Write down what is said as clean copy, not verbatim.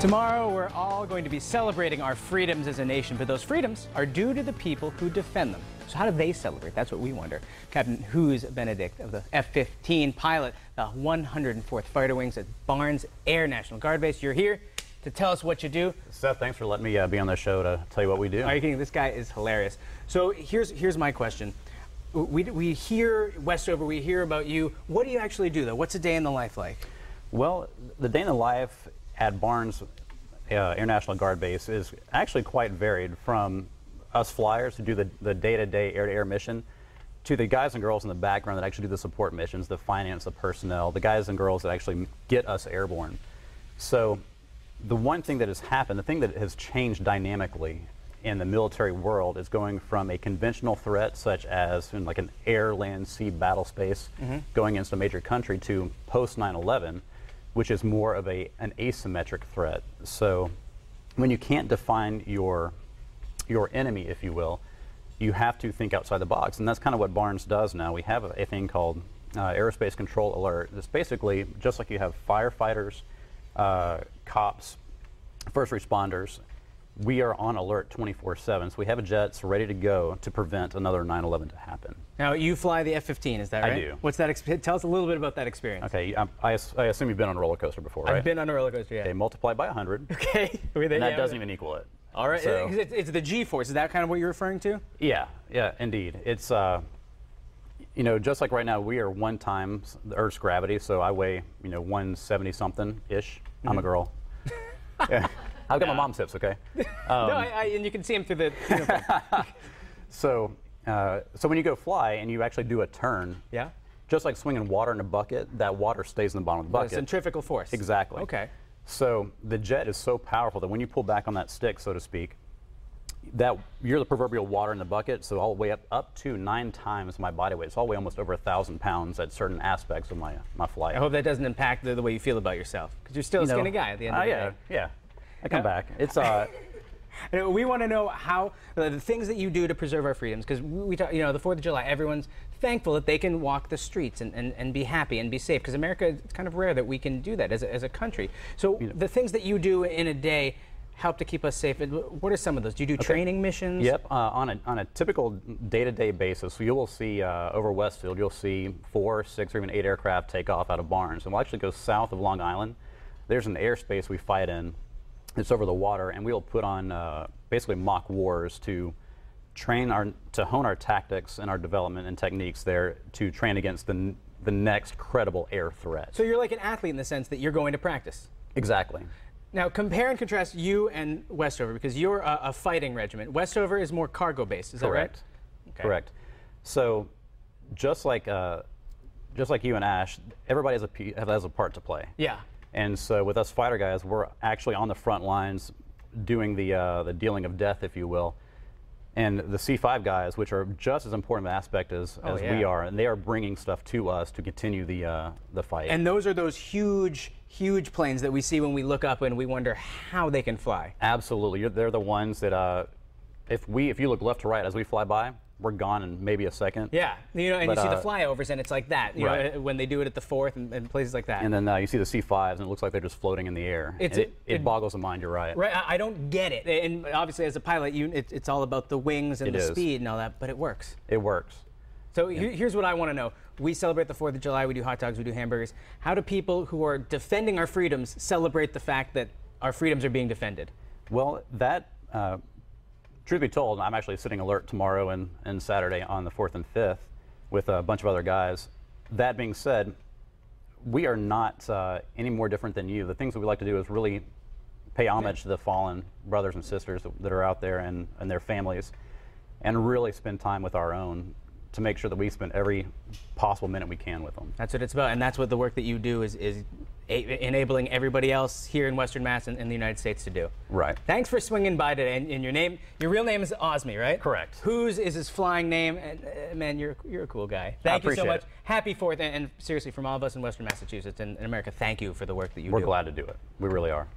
Tomorrow, we're all going to be celebrating our freedoms as a nation, but those freedoms are due to the people who defend them. So how do they celebrate? That's what we wonder. Captain Hughes Benedict of the F-15 pilot, the 104th Fighter Wings at Barnes Air National Guard Base. You're here to tell us what you do. Seth, thanks for letting me be on the show to tell you what we do. Are you kidding? This guy is hilarious. So here's my question. We hear Westover, we hear about you. What do you actually do, though? What's a day in the life like? Well, the day in the life at Barnes Air National Guard Base is actually quite varied, from us flyers who do the day-to-day air-to-air mission to the guys and girls in the background that actually do the support missions, the finance, the personnel, the guys and girls that actually get us airborne. So the one thing that has happened, the thing that has changed dynamically in the military world is going from a conventional threat such as like an air, land, sea battle space going against a major country to post 9/11, which is more of an asymmetric threat. So when you can't define your enemy, if you will, you have to think outside the box. And that's kind of what Barnes does now. We have a thing called Aerospace Control Alert. It's basically just like you have firefighters, cops, first responders. We are on alert 24/7, so we have jets ready to go to prevent another 9/11 to happen. Now, you fly the F-15, is that right? I do. What's that? Tell us a little bit about that experience. Okay, I assume you've been on a roller coaster before, right? I've been on a roller coaster, yeah. Okay, multiply by 100. Okay. And that doesn't even equal it. All right, So, it's the G-force. Is that kind of what you're referring to? yeah, indeed. It's, you know, just like right now, we are 1 times the Earth's gravity, so I weigh, 170-something-ish. I'm a girl. Yeah. I've got my mom's hips, okay? No, and you can see him through the uniform. So when you go fly and you actually do a turn, Yeah? just like swinging water in a bucket, that water stays in the bottom of the bucket. Centrifugal force. Exactly. Okay. So the jet is so powerful that when you pull back on that stick, so to speak, that you're the proverbial water in the bucket, so I'll weigh up to 9 times my body weight. So I'll weigh almost over 1,000 pounds at certain aspects of my flight. I hope that doesn't impact the way you feel about yourself, because you're still a skinny guy at the end of the day. Yeah. I come back. It's We want to know how the things that you do to preserve our freedoms, because we talk, the 4th of July, everyone's thankful that they can walk the streets and be happy and be safe, because America, it's kind of rare that we can do that as a country. So the things that you do in a day help to keep us safe. What are some of those? Do you do training missions? Yep. On a typical day-to-day basis, you will see over Westfield, you'll see 4, 6, or even 8 aircraft take off out of Barnes, and we'll actually go south of Long Island. There's an airspace we fight in. It's over the water, and we'll put on basically mock wars to to hone our tactics and our development and techniques there to train against the next credible air threat. So you're like an athlete in the sense that you're going to practice. Exactly. Now, compare and contrast you and Westover, because you're a fighting regiment. Westover is more cargo-based, is that right? Okay. Correct. So just like you and Ash, everybody has a part to play. Yeah. And so with us fighter guys, we're actually on the front lines doing the dealing of death, if you will. And the C5 guys, which are just as important an aspect as we are, and they are bringing stuff to us to continue the fight. And those are those huge planes that we see when we look up and we wonder how they can fly. Absolutely. They're the ones that if you look left to right as we fly by, we're gone in maybe a second. Yeah, and you see the flyovers, and it's like that, right. know, when they do it at the 4th and places like that. And then you see the C5s, and it looks like they're just floating in the air. It boggles the mind, you're right. Right, I don't get it. And obviously, as a pilot, it's all about the wings and the speed and all that, but it works. It works. So here's what I want to know. We celebrate the 4th of July, we do hot dogs, we do hamburgers. How do people who are defending our freedoms celebrate the fact that our freedoms are being defended? Well, truth be told, I'm actually sitting alert tomorrow and Saturday on the 4th and 5th with a bunch of other guys. That being said, we are not any more different than you. The things that we like to do is really pay homage to the fallen brothers and sisters that are out there and their families, and really spend time with our own to make sure that we spend every possible minute we can with them. That's what it's about, and that's what the work that you do is enabling everybody else here in Western Mass and in the United States to do. Right. Thanks for swinging by today. And your real name is Osme, right? Correct. Whose is his flying name? And man, you're a cool guy. Thank you so much. Happy 4th, and seriously, from all of us in Western Massachusetts and in America, thank you for the work that you do. We're glad to do it. We really are.